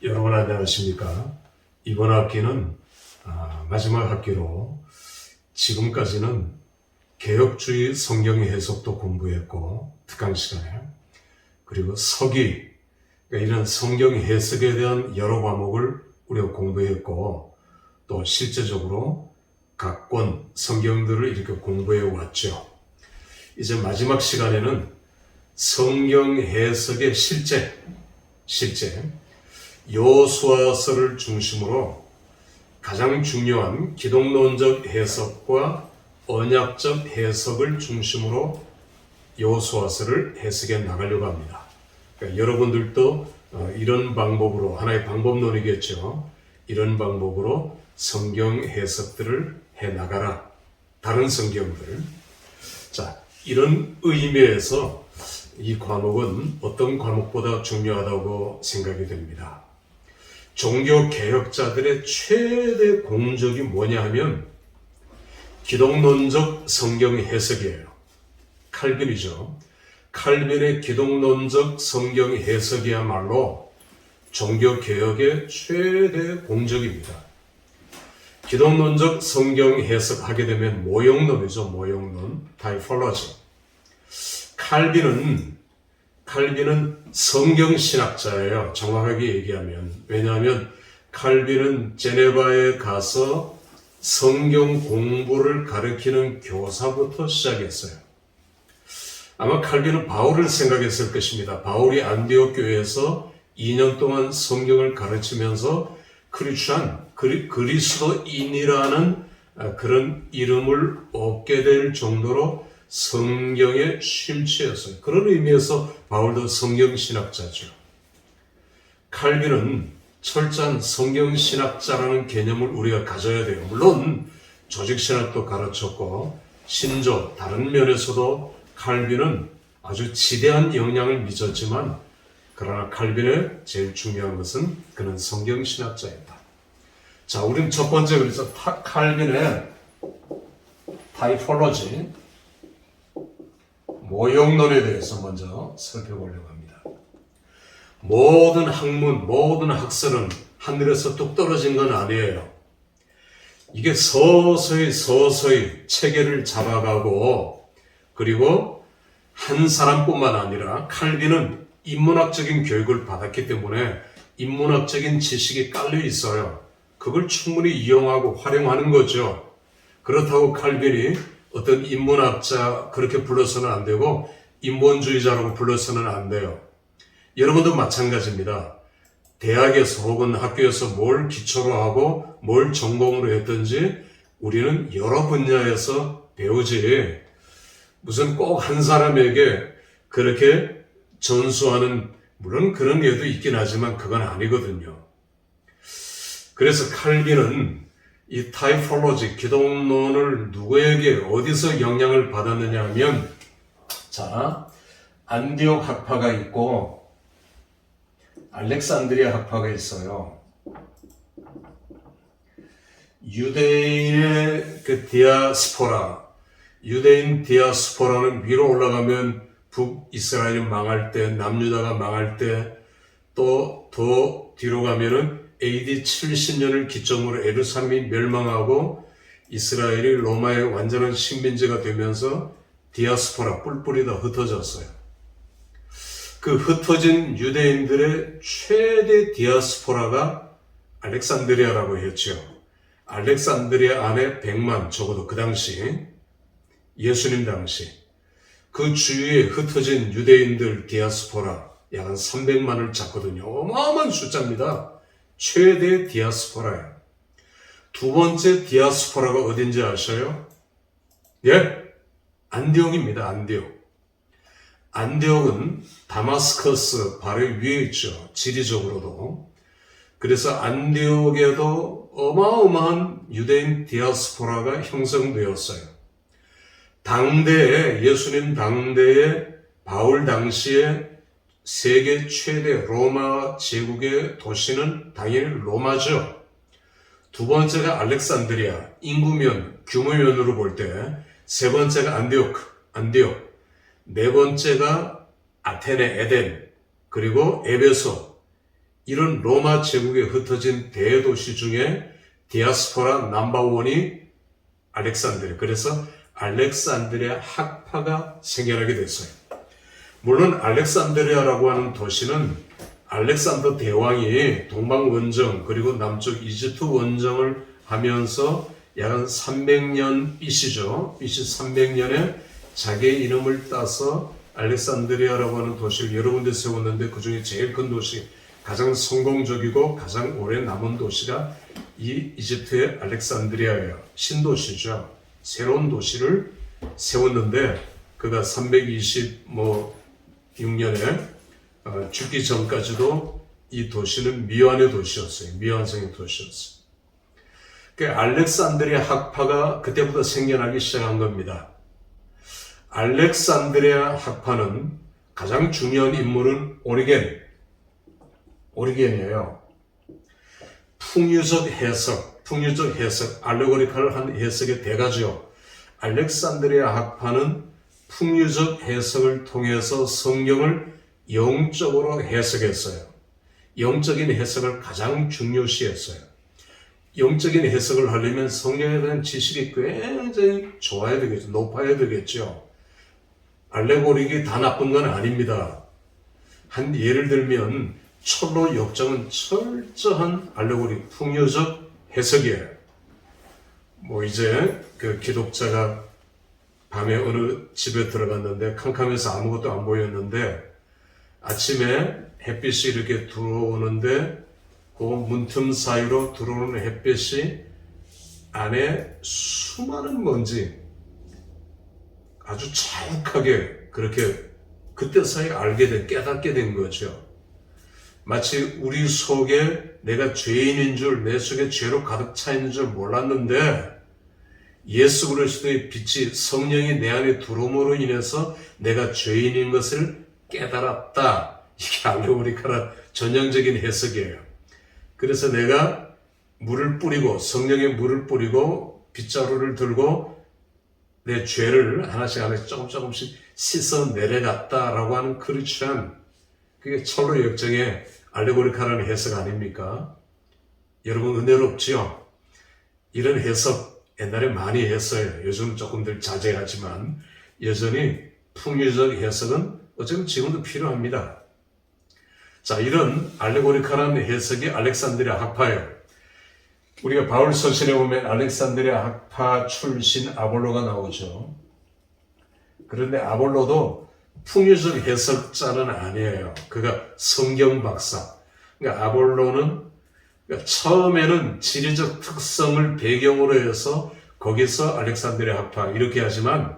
여러분 안녕하십니까? 이번 학기는 마지막 학기로 지금까지는 개혁주의 성경 해석도 공부했고 특강 시간에 그리고 서기 그러니까 이런 성경 해석에 대한 여러 과목을 우리가 공부했고 또 실제적으로 각 권 성경들을 이렇게 공부해 왔죠. 이제 마지막 시간에는 성경 해석의 실제 여호수아서를 중심으로 가장 중요한 기독론적 해석과 언약적 해석을 중심으로 여호수아서를 해석해 나가려고 합니다. 그러니까 여러분들도 이런 방법으로 하나의 방법론이겠죠. 이런 방법으로 성경 해석들을 해 나가라. 다른 성경들. 자, 이런 의미에서 이 과목은 어떤 과목보다 중요하다고 생각이 됩니다. 종교 개혁자들의 최대 공적이 뭐냐 하면 기독론적 성경 해석이에요. 칼빈이죠. 칼빈의 기독론적 성경 해석이야말로 종교 개혁의 최대 공적입니다. 기독론적 성경 해석하게 되면 모형론이죠. 모형론, 타이폴로지. 칼빈은 성경신학자예요. 정확하게 얘기하면. 왜냐하면 칼빈은 제네바에 가서 성경 공부를 가르치는 교사부터 시작했어요. 아마 칼빈은 바울을 생각했을 것입니다. 바울이 안디옥 교회에서 2년 동안 성경을 가르치면서 그리스도인이라는 그런 이름을 얻게 될 정도로 성경에 심취했어요. 그런 의미에서 바울도 성경신학자죠. 칼빈은 철저한 성경신학자라는 개념을 우리가 가져야 돼요. 물론 조직신학도 가르쳤고 신조 다른 면에서도 칼빈은 아주 지대한 영향을 미쳤지만 그러나 칼빈의 제일 중요한 것은 그는 성경신학자였다. 자, 우리는 첫 번째 그래서 칼빈의 타이폴로지 모형론에 대해서 먼저 살펴보려고 합니다. 모든 학문, 모든 학설은 하늘에서 뚝 떨어진 건 아니에요. 이게 서서히 체계를 잡아가고 그리고 한 사람뿐만 아니라 칼빈은 인문학적인 교육을 받았기 때문에 인문학적인 지식이 깔려 있어요. 그걸 충분히 이용하고 활용하는 거죠. 그렇다고 칼빈이 어떤 인문학자 그렇게 불러서는 안 되고 인본주의자라고 불러서는 안 돼요. 여러분도 마찬가지입니다. 대학에서 혹은 학교에서 뭘 기초로 하고 뭘 전공으로 했든지 우리는 여러 분야에서 배우지 무슨 꼭 한 사람에게 그렇게 전수하는 물론 그런 예도 있긴 하지만 그건 아니거든요. 그래서 칼빈은 이 타이폴로지, 기독론을 누구에게 어디서 영향을 받았느냐 하면 자, 안디옥 학파가 있고 알렉산드리아 학파가 있어요. 유대인의 그 디아스포라, 유대인 디아스포라는 위로 올라가면 북이스라엘이 망할 때, 남유다가 망할 때, 또 더 뒤로 가면은 AD 70년을 기점으로 예루살렘이 멸망하고 이스라엘이 로마의 완전한 식민지가 되면서 디아스포라 뿔뿔이 다 흩어졌어요. 그 흩어진 유대인들의 최대 디아스포라가 알렉산드리아라고 했죠. 알렉산드리아 안에 100만 적어도 그 당시 예수님 당시 그 주위에 흩어진 유대인들 디아스포라 약 한 300만을 잡거든요. 어마어마한 숫자입니다. 최대 디아스포라예요. 두 번째 디아스포라가 어딘지 아셔요? 예? 안디옥입니다. 안디옥은 다마스커스 바로 위에 있죠. 지리적으로도. 그래서 안디옥에도 어마어마한 유대인 디아스포라가 형성되었어요. 당대에 예수님 당대에 바울 당시에 세계 최대 로마 제국의 도시는 당연히 로마죠. 두 번째가 알렉산드리아, 인구면, 규모면으로 볼 때, 세 번째가 안디옥, 네 번째가 아테네, 에덴, 그리고 에베소, 이런 로마 제국에 흩어진 대도시 중에 디아스포라 넘버원이 알렉산드리아. 그래서 알렉산드리아 학파가 생겨나게 됐어요. 물론 알렉산드리아라고 하는 도시는 알렉산더 대왕이 동방 원정 그리고 남쪽 이집트 원정을 하면서 약 300년 BC죠. BC 300년에 자기의 이름을 따서 알렉산드리아라고 하는 도시를 여러 군데 세웠는데 그 중에 제일 큰 도시, 가장 성공적이고 가장 오래 남은 도시가 이 이집트의 알렉산드리아예요. 신도시죠. 새로운 도시를 세웠는데 그가 326년에 죽기 전까지도 이 도시는 미완의 도시였어요. 미완성의 도시였어요. 그 알렉산드리아 학파가 그때부터 생겨나기 시작한 겁니다. 알렉산드리아 학파는 가장 중요한 인물은 오리겐이에요. 풍유적 해석, 알레고리칼한 해석의 대가죠. 알렉산드리아 학파는 풍유적 해석을 통해서 성경을 영적으로 해석했어요. 영적인 해석을 가장 중요시했어요. 영적인 해석을 하려면 성경에 대한 지식이 굉장히 좋아야 되겠죠. 높아야 되겠죠. 알레고릭이 다 나쁜 건 아닙니다. 한 예를 들면 철로 역정은 철저한 알레고릭, 풍요적 해석이에요. 이제 그 기독자가 밤에 어느 집에 들어갔는데 캄캄해서 아무것도 안 보였는데 아침에 햇빛이 이렇게 들어오는데 그 문틈 사이로 들어오는 햇빛이 안에 수많은 먼지 아주 자욱하게 그렇게 그때서야 깨닫게 된 거죠. 마치 우리 속에 내가 죄인인 줄, 내 속에 죄로 가득 차 있는 줄 몰랐는데 예수 그리스도의 빛이 성령이 내 안에 들어옴으로 인해서 내가 죄인인 것을 깨달았다. 이게 알레고리칼한 전형적인 해석이에요. 그래서 내가 성령의 물을 뿌리고 빗자루를 들고 내 죄를 하나씩 조금씩 씻어 내려갔다라고 하는 크리스천, 그게 철로 역정의 알레고리칼한 해석 아닙니까? 여러분 은혜롭지요? 이런 해석 옛날에 많이 했어요. 요즘 조금들 자제하지만 여전히 풍유적 해석은 어쩌면 지금도 필요합니다. 자, 이런 알레고리칼한 해석이 알렉산드리아 학파예요. 우리가 바울 서신에 보면 알렉산드리아 학파 출신 아볼로가 나오죠. 그런데 아볼로도 풍유적 해석자는 아니에요. 그가 성경 박사. 그러니까 아볼로는 처음에는 지리적 특성을 배경으로 해서 거기서 알렉산드리아 학파 이렇게 하지만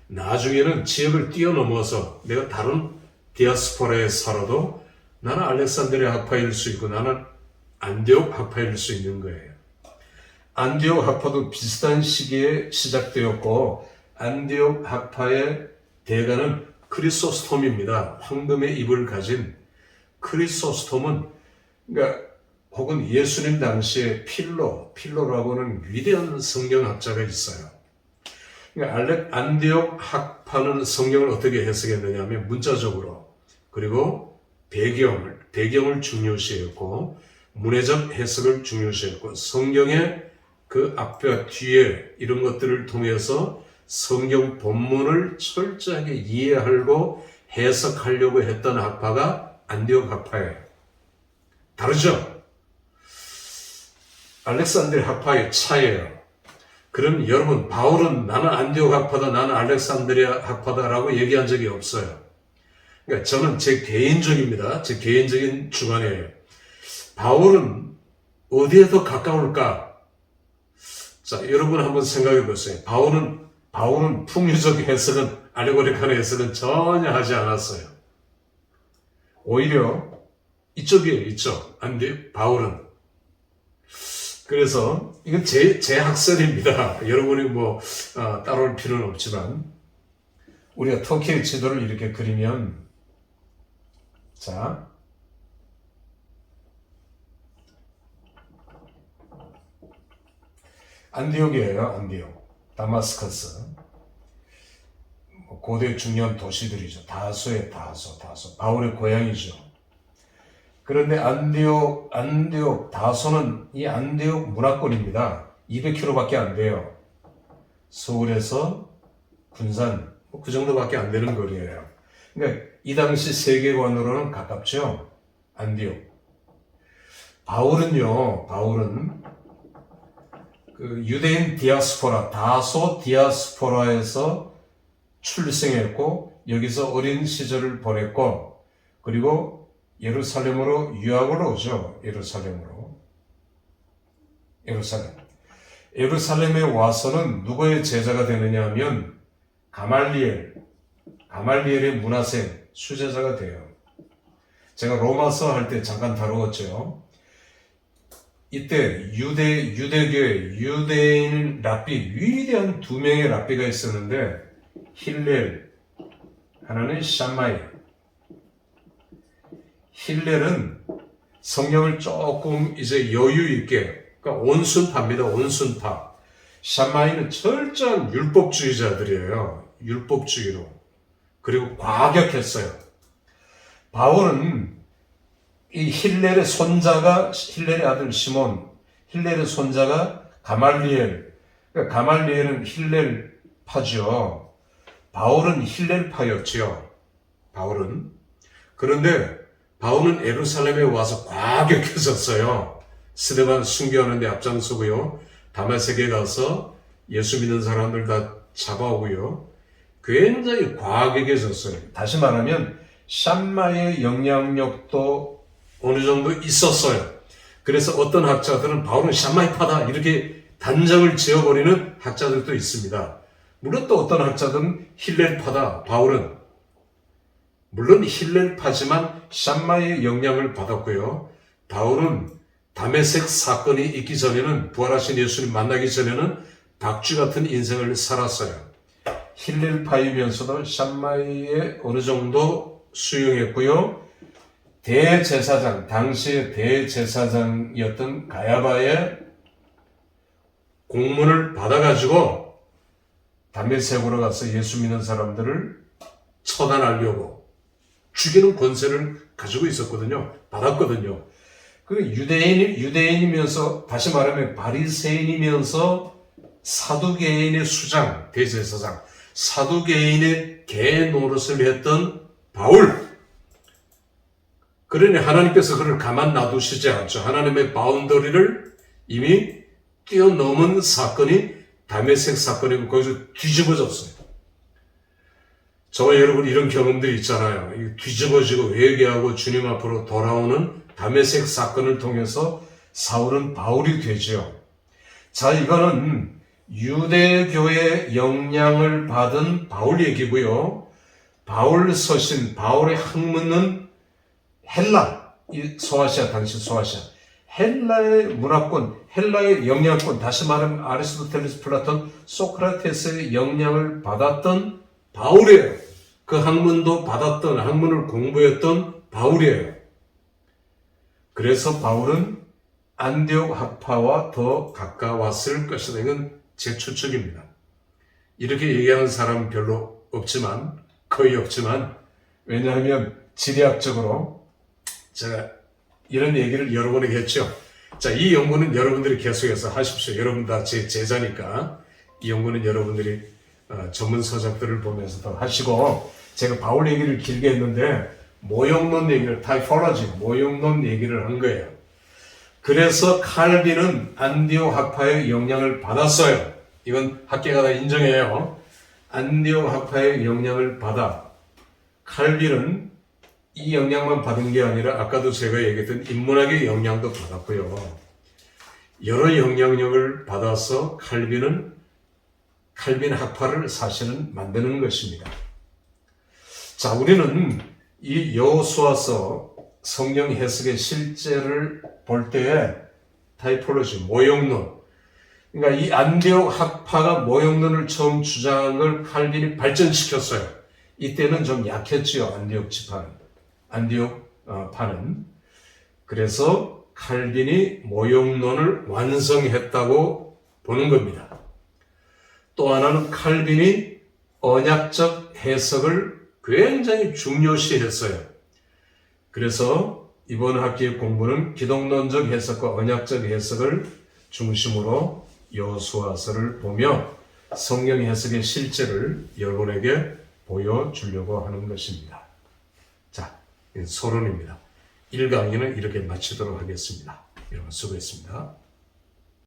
나중에는 지역을 뛰어넘어서 내가 다른 디아스포라에 살아도 나는 알렉산드리아 학파일 수 있고 나는 안디옥 학파일 수 있는 거예요. 안디옥 학파도 비슷한 시기에 시작되었고 안디옥 학파의 대가는 크리소스톰입니다. 황금의 입을 가진 크리소스톰은 혹은 예수님 당시에 필로라고 하는 위대한 성경학자가 있어요. 안디옥 학파는 성경을 어떻게 해석했느냐 하면 문자적으로 그리고 배경을 중요시했고 문해적 해석을 중요시했고 성경의 그 앞에 뒤에 이런 것들을 통해서 성경 본문을 철저하게 이해하고 해석하려고 했던 학파가 안디옥 학파예요. 다르죠? 알렉산드리아 학파의 차이예요. 그럼 여러분 바울은 나는 안디옥 학파다, 나는 알렉산드리아 학파다라고 얘기한 적이 없어요. 그러니까 저는 제 개인적입니다. 제 개인적인 주관이에요. 바울은 어디에 더 가까울까? 자, 여러분 한번 생각해 보세요. 바울은 풍유적 해석은, 알레고리칼 해석은 전혀 하지 않았어요. 오히려 이쪽이에요, 이쪽. 바울은. 그래서 이건 제 학설입니다. 여러분이 따라올 필요는 없지만 우리가 터키의 지도를 이렇게 그리면 자, 안디옥이에요. 안디옥, 다마스커스. 고대 중요한 도시들이죠. 다소. 바울의 고향이죠. 그런데 안디옥 다소는 이 안디옥 문화권입니다. 200km밖에 안 돼요. 서울에서 군산 그 정도밖에 안 되는 거리예요. 그러니까 이 당시 세계관으로는 가깝죠. 안디옥. 바울은 그 유대인 디아스포라, 다소 디아스포라에서 출생했고 여기서 어린 시절을 보냈고 그리고 예루살렘으로 유학을 오죠. 예루살렘에 와서는 누구의 제자가 되느냐 하면 가말리엘의 문화생 수제자가 돼요. 제가 로마서 할 때 잠깐 다루었죠. 이때 유대교회 유대인 랍비 위대한 두 명의 랍비가 있었는데 힐렐 하나는 샴마이. 힐렐은 성경을 조금 이제 여유 있게 그러니까 온순파입니다. 온순파. 샴마이는 철저한 율법주의자들이에요. 율법주의로. 그리고 과격했어요. 바울은 이 힐렐의 아들 시몬, 힐렐의 손자가 가말리엘. 그러니까 가말리엘은 힐렐파죠. 바울은 힐렐파였지요. 그런데 바울은 예루살렘에 와서 과격해졌어요. 스데반 순교하는데 앞장서고요. 다메섹에 가서 예수 믿는 사람들 다 잡아오고요. 굉장히 과격해졌어요. 다시 말하면 샴마의 영향력도 어느 정도 있었어요. 그래서 어떤 학자들은 바울은 샴마이파다 이렇게 단정을 지어버리는 학자들도 있습니다. 물론 또 어떤 학자들은 힐렐파다. 바울은 물론 힐렐파지만 샴마의 영향을 받았고요. 바울은 다메섹 사건이 있기 전에는 부활하신 예수님 만나기 전에는 박쥐 같은 인생을 살았어요. 힐렐파이면서도 샴마이에 어느 정도 수용했고요. 당시의 대제사장이었던 가야바의 공문을 받아가지고 다메섹으로 가서 예수 믿는 사람들을 처단하려고 죽이는 권세를 가지고 있었거든요. 받았거든요. 그 유대인이면서 다시 말하면 바리새인이면서 사두개인의 수장, 대제사장, 사두개인의 개 노릇을 했던 바울. 그러니 하나님께서 그를 가만 놔두시지 않죠. 하나님의 바운더리를 이미 뛰어넘은 사건이 다메섹 사건이고 거기서 뒤집어졌어요. 저와 여러분 이런 경험들이 있잖아요. 뒤집어지고 회개하고 주님 앞으로 돌아오는 다메섹 사건을 통해서 사울은 바울이 되죠. 자, 이거는 유대교의 영향을 받은 바울 얘기고요. 바울 서신, 바울의 학문은 헬라, 당시 소아시아, 헬라의 문화권, 헬라의 영향권, 다시 말하면 아리스토텔레스, 플라톤, 소크라테스의 영향을 받았던 바울이에요. 그 학문을 공부했던 바울이에요. 그래서 바울은 안디옥 학파와 더 가까웠을 것이다. 이건 제 추측입니다. 이렇게 얘기하는 사람은 거의 없지만, 왜냐하면 지리학적으로 제가 이런 얘기를 여러 번 했죠. 자, 이 연구는 여러분들이 계속해서 하십시오. 여러분 다 제 제자니까 이 연구는 여러분들이 전문 서적들을 보면서 더 하시고, 제가 바울 얘기를 길게 했는데 모형론 얘기를 모형론 얘기를 한 거예요. 그래서 칼빈은 안디옥 학파의 영향을 받았어요. 이건 학계가 다 인정해요. 안디옥 학파의 영향을 받아 칼빈은 이 영향만 받은 게 아니라 아까도 제가 얘기했던 인문학의 영향도 받았고요. 여러 영향력을 받아서 칼빈 학파를 사실은 만드는 것입니다. 자, 우리는 이 여호수아서 성경 해석의 실제를 볼 때에 타이폴로지, 모형론. 그러니까 이 안디옥 학파가 모형론을 처음 주장한 걸 칼빈이 발전시켰어요. 이때는 좀 약했지요, 안디옥 파는. 그래서 칼빈이 모형론을 완성했다고 보는 겁니다. 또 하나는 칼빈이 언약적 해석을 굉장히 중요시했어요. 그래서 이번 학기의 공부는 기독론적 해석과 언약적 해석을 중심으로 여호수아서를 보며 성경 해석의 실제를 여러분에게 보여주려고 하는 것입니다. 자, 서론입니다. 1강의는 이렇게 마치도록 하겠습니다. 여러분 수고했습니다.